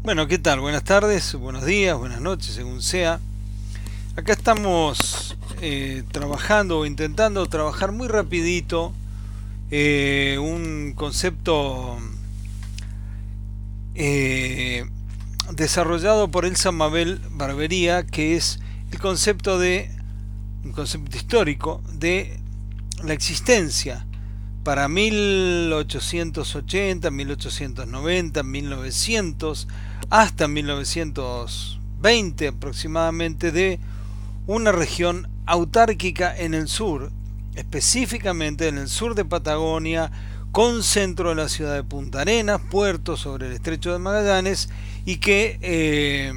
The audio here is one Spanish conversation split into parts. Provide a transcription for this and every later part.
Bueno, ¿qué tal? Buenas tardes, buenos días, buenas noches, según sea. Acá estamos trabajando o intentando trabajar muy rapidito un concepto eh, desarrollado por Elsa Mabel Barbería, que es el concepto de un concepto histórico de la existencia para 1880, 1890, 1900 hasta 1920 aproximadamente de una región autárquica en el sur, específicamente en el sur de Patagonia, con centro en la ciudad de Punta Arenas, puerto sobre el estrecho de Magallanes y que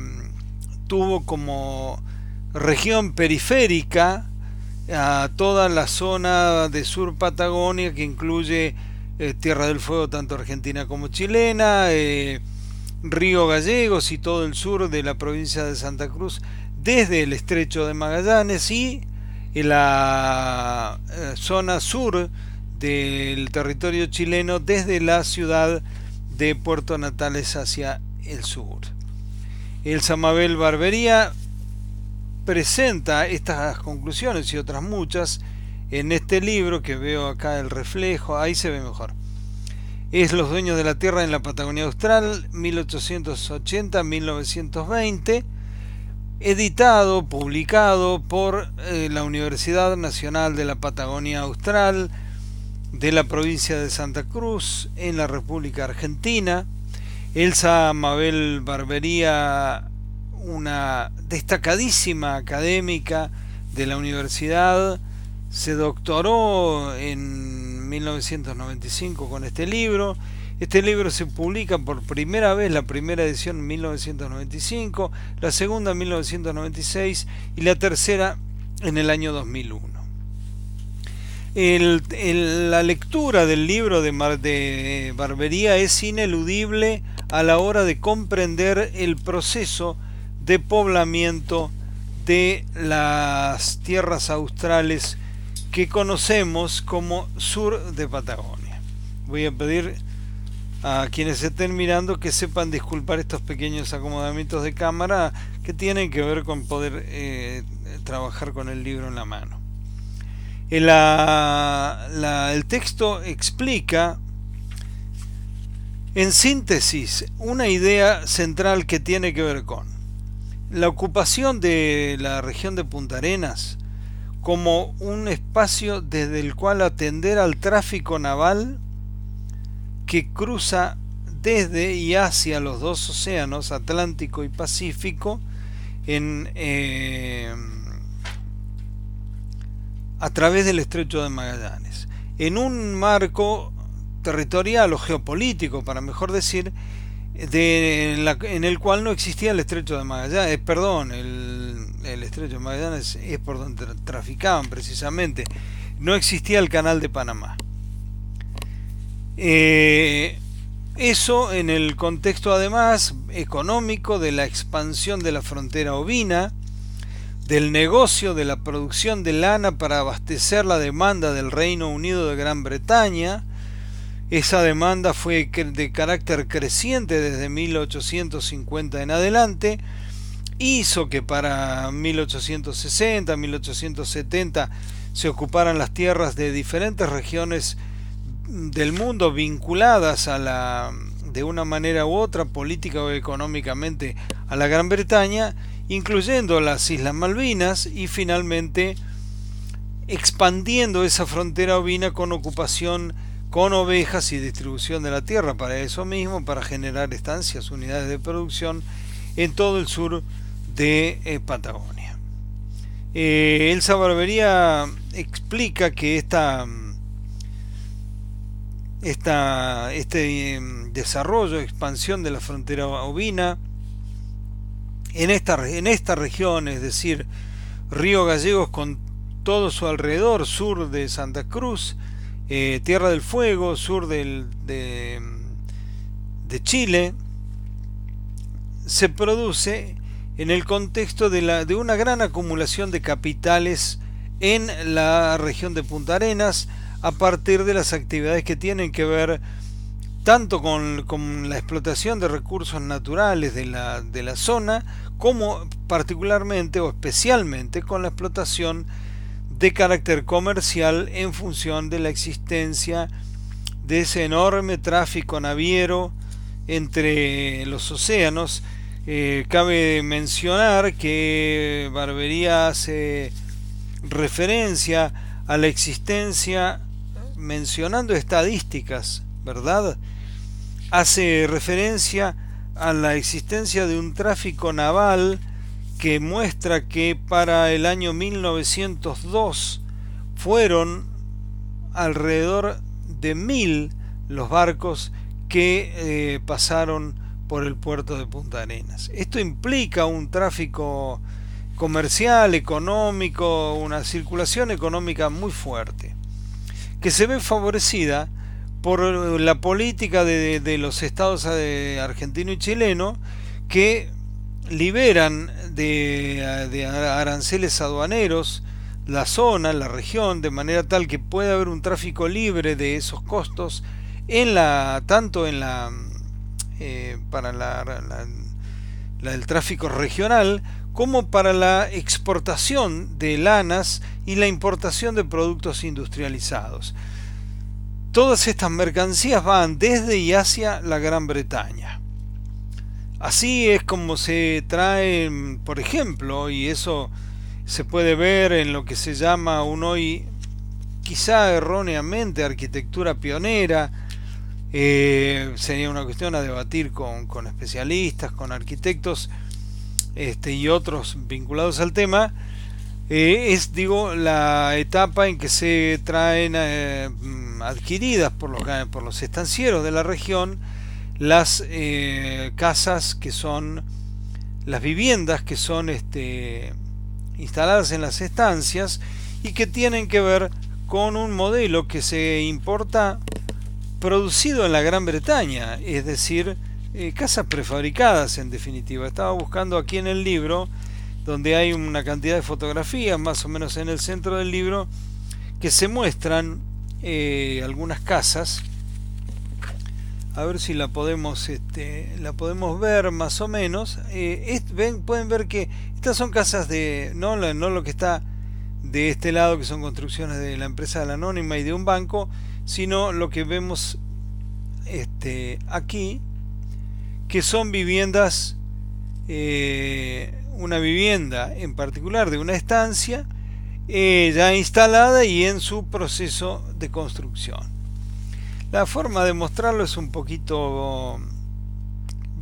tuvo como región periférica a toda la zona de sur Patagonia que incluye Tierra del Fuego tanto argentina como chilena, Río Gallegos y todo el sur de la provincia de Santa Cruz desde el estrecho de Magallanes y en la zona sur del territorio chileno desde la ciudad de Puerto Natales hacia el sur. Elsa Mabel Barbería presenta estas conclusiones y otras muchas en este libro que veo acá el reflejo, ahí se ve mejor. Es Los dueños de la tierra en la Patagonia Austral, 1880-1920, editado, publicado por la Universidad Nacional de la Patagonia Austral de la provincia de Santa Cruz en la República Argentina. Elsa Mabel Barbería, una destacadísima académica de la universidad, se doctoró en 1995 con este libro. Este libro se publica por primera vez, la primera edición en 1995, la segunda en 1996 y la tercera en el año 2001. La lectura del libro de Barbería es ineludible a la hora de comprender el proceso de poblamiento de las tierras australes que conocemos como sur de Patagonia. Voy a pedir a quienes estén mirando que sepan disculpar estos pequeños acomodamientos de cámara que tienen que ver con poder trabajar con el libro en la mano. El texto explica en síntesis una idea central que tiene que ver con la ocupación de la región de Punta Arenas como un espacio desde el cual atender al tráfico naval que cruza desde y hacia los dos océanos, Atlántico y Pacífico, a través del estrecho de Magallanes, en un marco territorial o geopolítico, para mejor decir, en el cual no existía el estrecho de Magallanes, el estrecho de Magallanes es por donde traficaban precisamente, no existía el canal de Panamá. Eso en el contexto además económico de la expansión de la frontera ovina, del negocio de la producción de lana para abastecer la demanda del Reino Unido de Gran Bretaña. Esa demanda fue de carácter creciente desde 1850 en adelante, hizo que para 1860, 1870 se ocuparan las tierras de diferentes regiones del mundo vinculadas de una manera u otra, política o económicamente, a la Gran Bretaña, incluyendo las Islas Malvinas, y finalmente expandiendo esa frontera ovina con ocupación con ovejas y distribución de la tierra para eso mismo, para generar estancias, unidades de producción en todo el sur de Patagonia. Elsa Barbería explica que este desarrollo, expansión de la frontera ovina en esta región, es decir, Río Gallegos con todo su alrededor, sur de Santa Cruz, Tierra del Fuego, sur de Chile, se produce en el contexto de una gran acumulación de capitales en la región de Punta Arenas a partir de las actividades que tienen que ver tanto con la explotación de recursos naturales de la zona, como particularmente o especialmente con la explotación de carácter comercial en función de la existencia de ese enorme tráfico naviero entre los océanos. Cabe mencionar que Barbería hace referencia a la existencia, mencionando estadísticas, ¿verdad? Hace referencia a la existencia de un tráfico naval que muestra que para el año 1902 fueron alrededor de 1000 los barcos que pasaron por el puerto de Punta Arenas. Esto implica un tráfico comercial, económico, una circulación económica muy fuerte, que se ve favorecida por la política de los estados argentino y chileno, que liberan de aranceles aduaneros la zona, la región, de manera tal que pueda haber un tráfico libre de esos costos tanto en para el tráfico regional, como para la exportación de lanas y la importación de productos industrializados. Todas estas mercancías van desde y hacia la Gran Bretaña. Así es como se traen, por ejemplo, y eso se puede ver en lo que se llama hoy, quizá erróneamente, arquitectura pionera. Sería una cuestión a debatir con especialistas, con arquitectos y otros vinculados al tema. Es, digo, la etapa en que se traen adquiridas por los estancieros de la región las casas, que son las viviendas que son instaladas en las estancias, y que tienen que ver con un modelo que se importa producido en la Gran Bretaña, es decir, casas prefabricadas en definitiva. Estaba buscando aquí en el libro, donde hay una cantidad de fotografías más o menos en el centro del libro, que se muestran algunas casas. A ver si la podemos ver más o menos. Pueden ver que estas son casas no lo que está de este lado, que son construcciones de la empresa de la Anónima y de un banco, sino lo que vemos aquí, que son viviendas, una vivienda en particular de una estancia ya instalada y en su proceso de construcción. La forma de mostrarlo es un poquito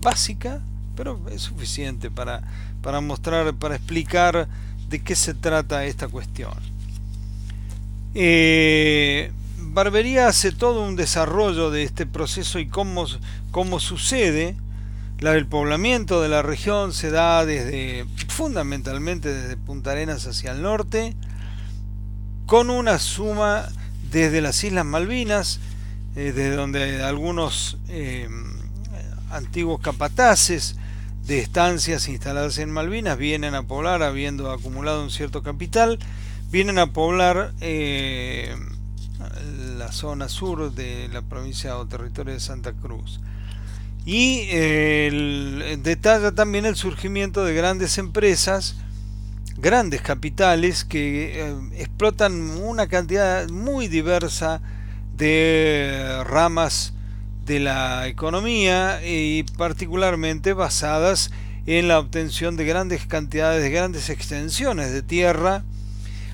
básica, pero es suficiente para mostrar, para explicar de qué se trata esta cuestión. Barbería hace todo un desarrollo de este proceso y cómo sucede. El poblamiento de la región se da fundamentalmente desde Punta Arenas hacia el norte, con una suma desde las Islas Malvinas, de donde algunos antiguos capataces de estancias instaladas en Malvinas vienen a poblar, habiendo acumulado un cierto capital, vienen a poblar la zona sur de la provincia o territorio de Santa Cruz. Y detalla también el surgimiento de grandes empresas, grandes capitales, que explotan una cantidad muy diversa de ramas de la economía, y particularmente basadas en la obtención de grandes cantidades, de grandes extensiones de tierra,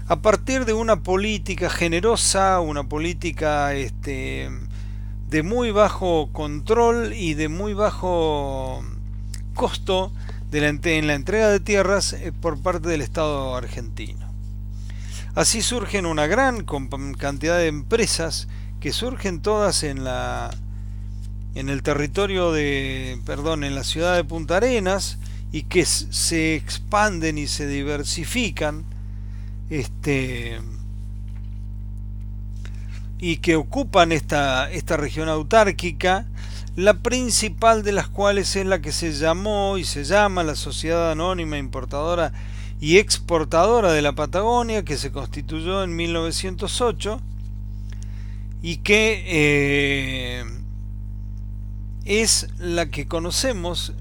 a partir de una política generosa, una política de muy bajo control y de muy bajo costo en la entrega de tierras por parte del Estado argentino. Así surgen una gran cantidad de empresas, que surgen todas en el territorio en la ciudad de Punta Arenas, y que se expanden y se diversifican, y que ocupan esta región autárquica, la principal de las cuales es la que se llamó y se llama la Sociedad Anónima Importadora y Exportadora de la Patagonia, que se constituyó en 1908, y que es la que conocemos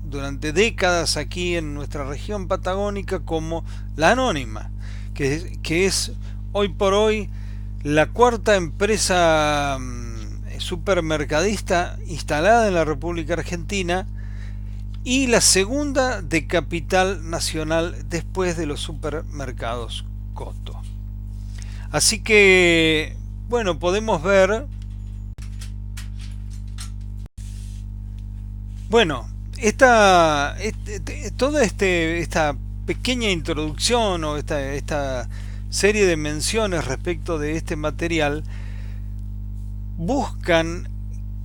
durante décadas aquí en nuestra región patagónica como la Anónima, que es hoy por hoy la cuarta empresa supermercadista instalada en la República Argentina y la segunda de capital nacional después de los supermercados Coto. Así que, bueno, podemos ver, bueno, toda esta pequeña introducción o esta serie de menciones respecto de este material buscan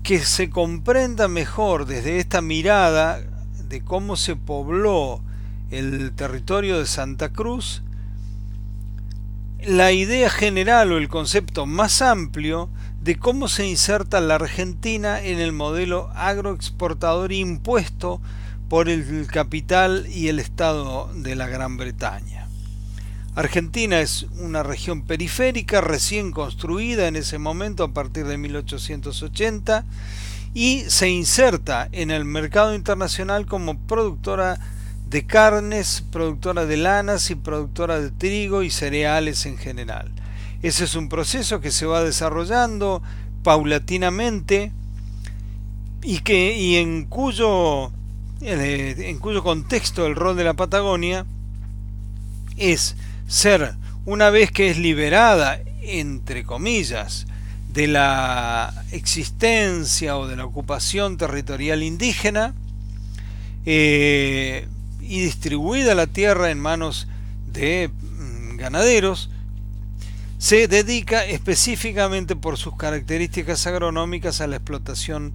que se comprenda mejor desde esta mirada de cómo se pobló el territorio de Santa Cruz la idea general o el concepto más amplio de cómo se inserta la Argentina en el modelo agroexportador impuesto por el capital y el Estado de la Gran Bretaña. Argentina es una región periférica recién construida en ese momento a partir de 1880 y se inserta en el mercado internacional como productora de carnes, productora de lanas y productora de trigo y cereales en general. Ese es un proceso que se va desarrollando paulatinamente y en cuyo contexto el rol de la Patagonia es ser, una vez que es liberada, entre comillas, de la existencia o de la ocupación territorial indígena, y distribuida la tierra en manos de ganaderos, se dedica específicamente por sus características agronómicas a la explotación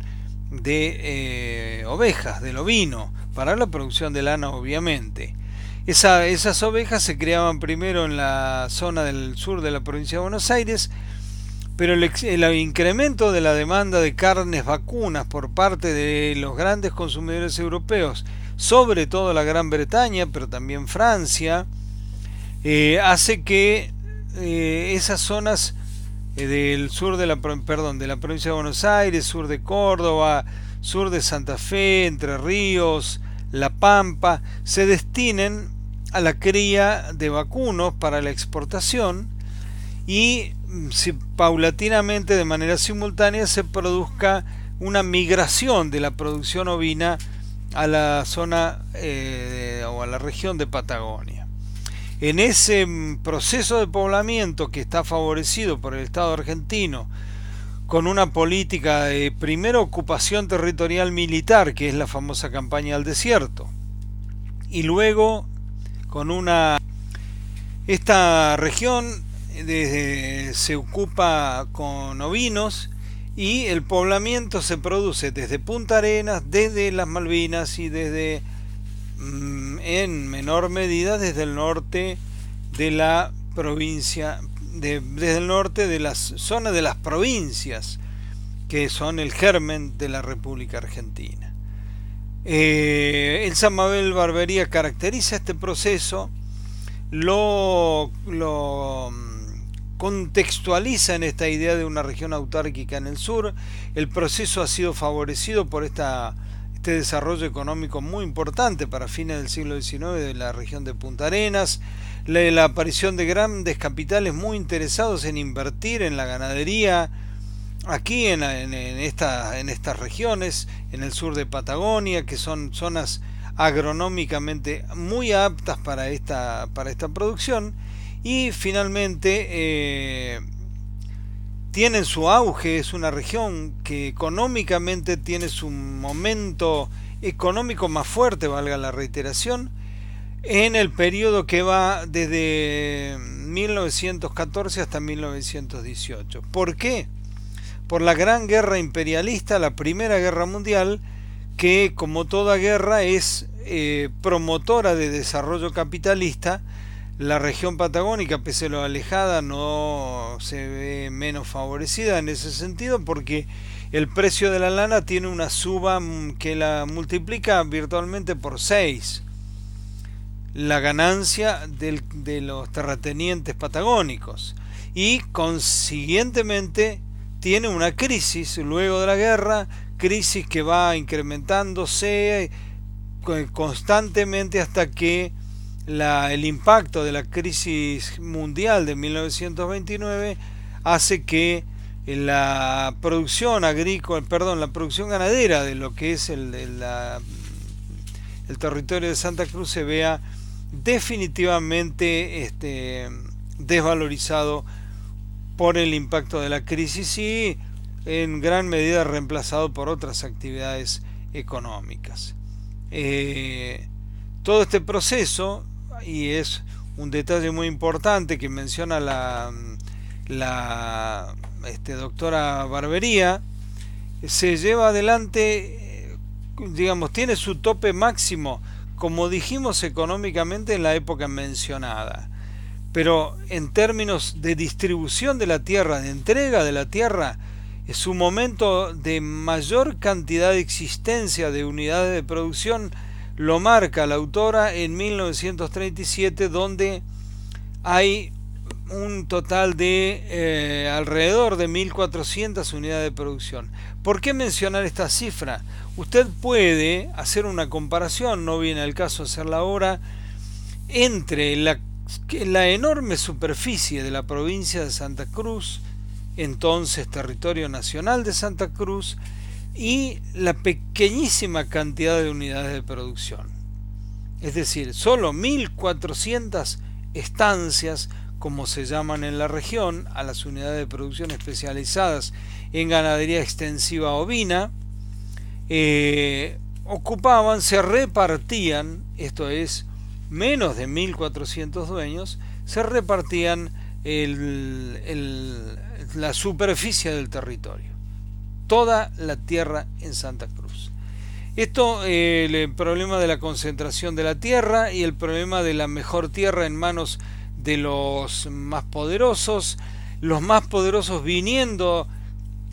de ovejas, del ovino, para la producción de lana obviamente. Esas ovejas se criaban primero en la zona del sur de la provincia de Buenos Aires, pero el incremento de la demanda de carnes vacunas por parte de los grandes consumidores europeos, sobre todo la Gran Bretaña, pero también Francia, hace que esas zonas del sur de la provincia de Buenos Aires, sur de Córdoba, sur de Santa Fe, Entre Ríos, La Pampa, se destinen a la cría de vacunos para la exportación y paulatinamente, de manera simultánea, se produzca una migración de la producción ovina a la zona o a la región de Patagonia. En ese proceso de poblamiento que está favorecido por el Estado argentino con una política de primero ocupación territorial militar, que es la famosa campaña del desierto, y luego con esta región se ocupa con ovinos y el poblamiento se produce desde Punta Arenas, desde las Malvinas y desde en menor medida desde el norte de la provincia, desde el norte de las zonas de las provincias que son el germen de la República Argentina. Elsa Mabel Barbería caracteriza este proceso, lo contextualiza en esta idea de una región autárquica en el sur. El proceso ha sido favorecido por este desarrollo económico muy importante para fines del siglo XIX de la región de Punta Arenas, la aparición de grandes capitales muy interesados en invertir en la ganadería aquí en estas regiones, en el sur de Patagonia, que son zonas agronómicamente muy aptas para esta producción, y finalmente tienen su auge. Es una región que económicamente tiene su momento económico más fuerte, valga la reiteración, en el periodo que va desde 1914 hasta 1918. ¿Por qué? Por la gran guerra imperialista, la Primera Guerra Mundial, que como toda guerra es promotora de desarrollo capitalista. La región patagónica, pese a lo alejada, no se ve menos favorecida en ese sentido, porque el precio de la lana tiene una suba que la multiplica virtualmente por 6 la ganancia de los terratenientes patagónicos, y consiguientemente tiene una crisis luego de la guerra crisis que va incrementándose constantemente hasta que el impacto de la crisis mundial de 1929 hace que la producción agrícola, perdón, la producción ganadera de lo que es el territorio de Santa Cruz se vea definitivamente desvalorizado por el impacto de la crisis y en gran medida reemplazado por otras actividades económicas. Todo este proceso, y es un detalle muy importante que menciona la doctora Barbería, se lleva adelante, digamos, tiene su tope máximo, como dijimos, económicamente en la época mencionada. Pero en términos de distribución de la tierra, de entrega de la tierra, es su momento de mayor cantidad de existencia de unidades de producción lo marca la autora en 1937, donde hay un total de alrededor de 1.400 unidades de producción. ¿Por qué mencionar esta cifra? Usted puede hacer una comparación, no viene al caso hacerla ahora, entre la enorme superficie de la provincia de Santa Cruz, entonces territorio nacional de Santa Cruz, y la pequeñísima cantidad de unidades de producción. Es decir, solo 1.400 estancias, como se llaman en la región, a las unidades de producción especializadas en ganadería extensiva ovina, ocupaban, se repartían, esto es, menos de 1.400 dueños, se repartían la superficie del territorio, toda la tierra en Santa Cruz. Esto, el problema de la concentración de la tierra y el problema de la mejor tierra en manos de los más poderosos viniendo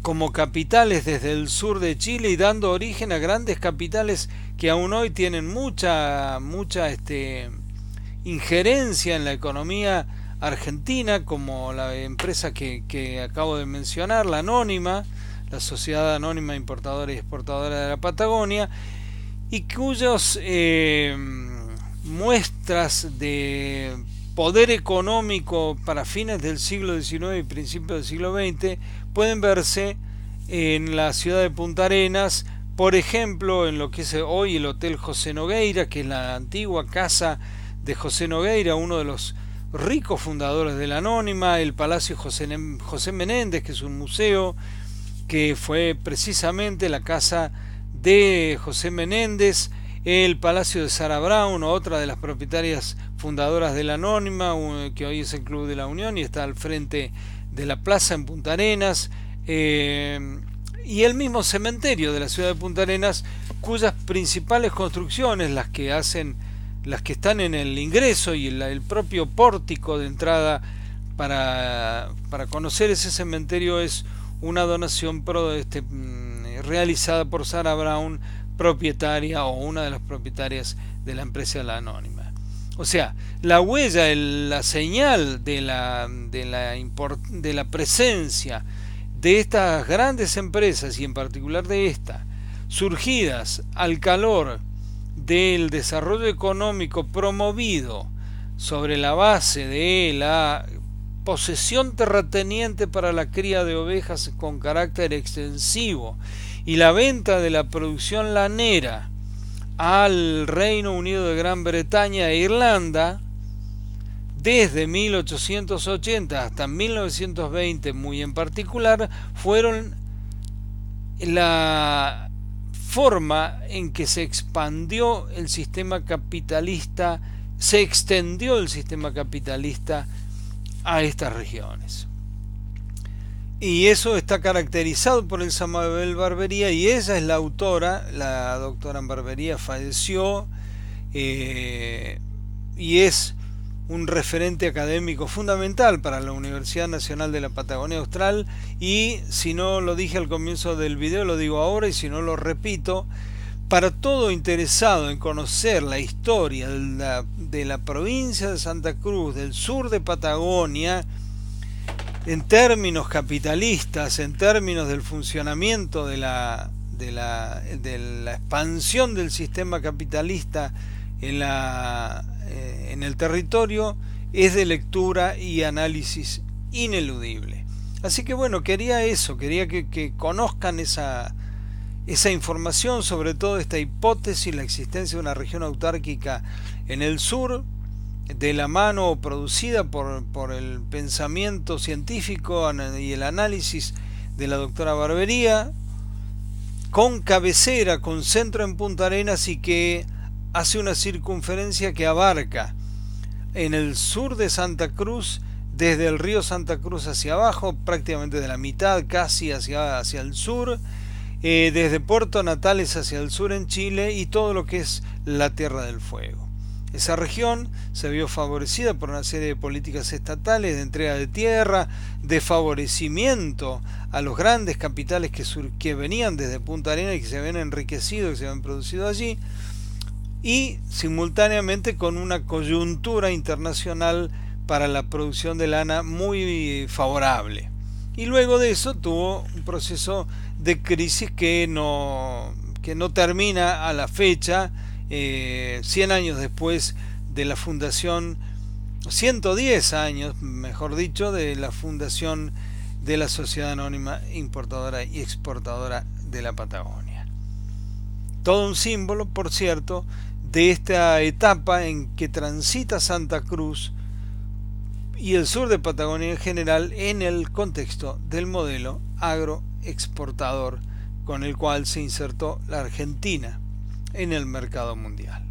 como capitales desde el sur de Chile y dando origen a grandes capitales que aún hoy tienen mucha injerencia en la economía argentina, como la empresa que acabo de mencionar, la Anónima, la Sociedad Anónima Importadora y Exportadora de la Patagonia, y cuyos muestras de poder económico para fines del siglo XIX y principios del siglo XX pueden verse en la ciudad de Punta Arenas, por ejemplo, en lo que es hoy el Hotel José Nogueira, que es la antigua casa de José Nogueira, uno de los ricos fundadores de la Anónima, el Palacio José Menéndez, que es un museo que fue precisamente la casa de José Menéndez, el Palacio de Sarah Brown, otra de las propietarias fundadoras de la Anónima, que hoy es el Club de la Unión y está al frente de la plaza en Punta Arenas, y el mismo cementerio de la ciudad de Punta Arenas, cuyas principales construcciones, las que están en el ingreso y el propio pórtico de entrada para conocer ese cementerio, es una donación realizada por Sarah Brown, propietaria o una de las propietarias de la empresa La Anónima. O sea, la huella, la señal de la presencia de estas grandes empresas, y en particular de esta, surgidas al calor del desarrollo económico promovido sobre la base de la posesión terrateniente para la cría de ovejas con carácter extensivo y la venta de la producción lanera al Reino Unido de Gran Bretaña e Irlanda, desde 1880 hasta 1920 muy en particular, fueron la forma en que se extendió el sistema capitalista a estas regiones. Y eso está caracterizado por Elsa Mabel Barbería, y ella es la autora. La doctora Barbería falleció, y es un referente académico fundamental para la Universidad Nacional de la Patagonia Austral, y si no lo dije al comienzo del video, lo digo ahora, y si no lo repito, para todo interesado en conocer la historia de la provincia de Santa Cruz, del sur de Patagonia, en términos capitalistas, en términos del funcionamiento de de la expansión del sistema capitalista en el territorio es de lectura y análisis ineludible. Así que bueno, quería que conozcan esa información, sobre todo esta hipótesis, la existencia de una región autárquica en el sur, de la mano o producida por el pensamiento científico y el análisis de la doctora Barbería, con cabecera, con centro en Punta Arenas, y que hace una circunferencia que abarca en el sur de Santa Cruz, desde el río Santa Cruz hacia abajo, prácticamente de la mitad casi hacia el sur, desde Puerto Natales hacia el sur en Chile, y todo lo que es la Tierra del Fuego. Esa región se vio favorecida por una serie de políticas estatales de entrega de tierra, de favorecimiento a los grandes capitales que venían desde Punta Arenas y que se habían enriquecido, que se habían producido allí, y simultáneamente con una coyuntura internacional para la producción de lana muy favorable. Y luego de eso tuvo un proceso de crisis que no termina a la fecha, 100 años después de la fundación, 110 años, mejor dicho, de la fundación de la Sociedad Anónima Importadora y Exportadora de la Patagonia. Todo un símbolo, por cierto, de esta etapa en que transita Santa Cruz y el sur de Patagonia en general en el contexto del modelo agroexportador con el cual se insertó la Argentina en el mercado mundial.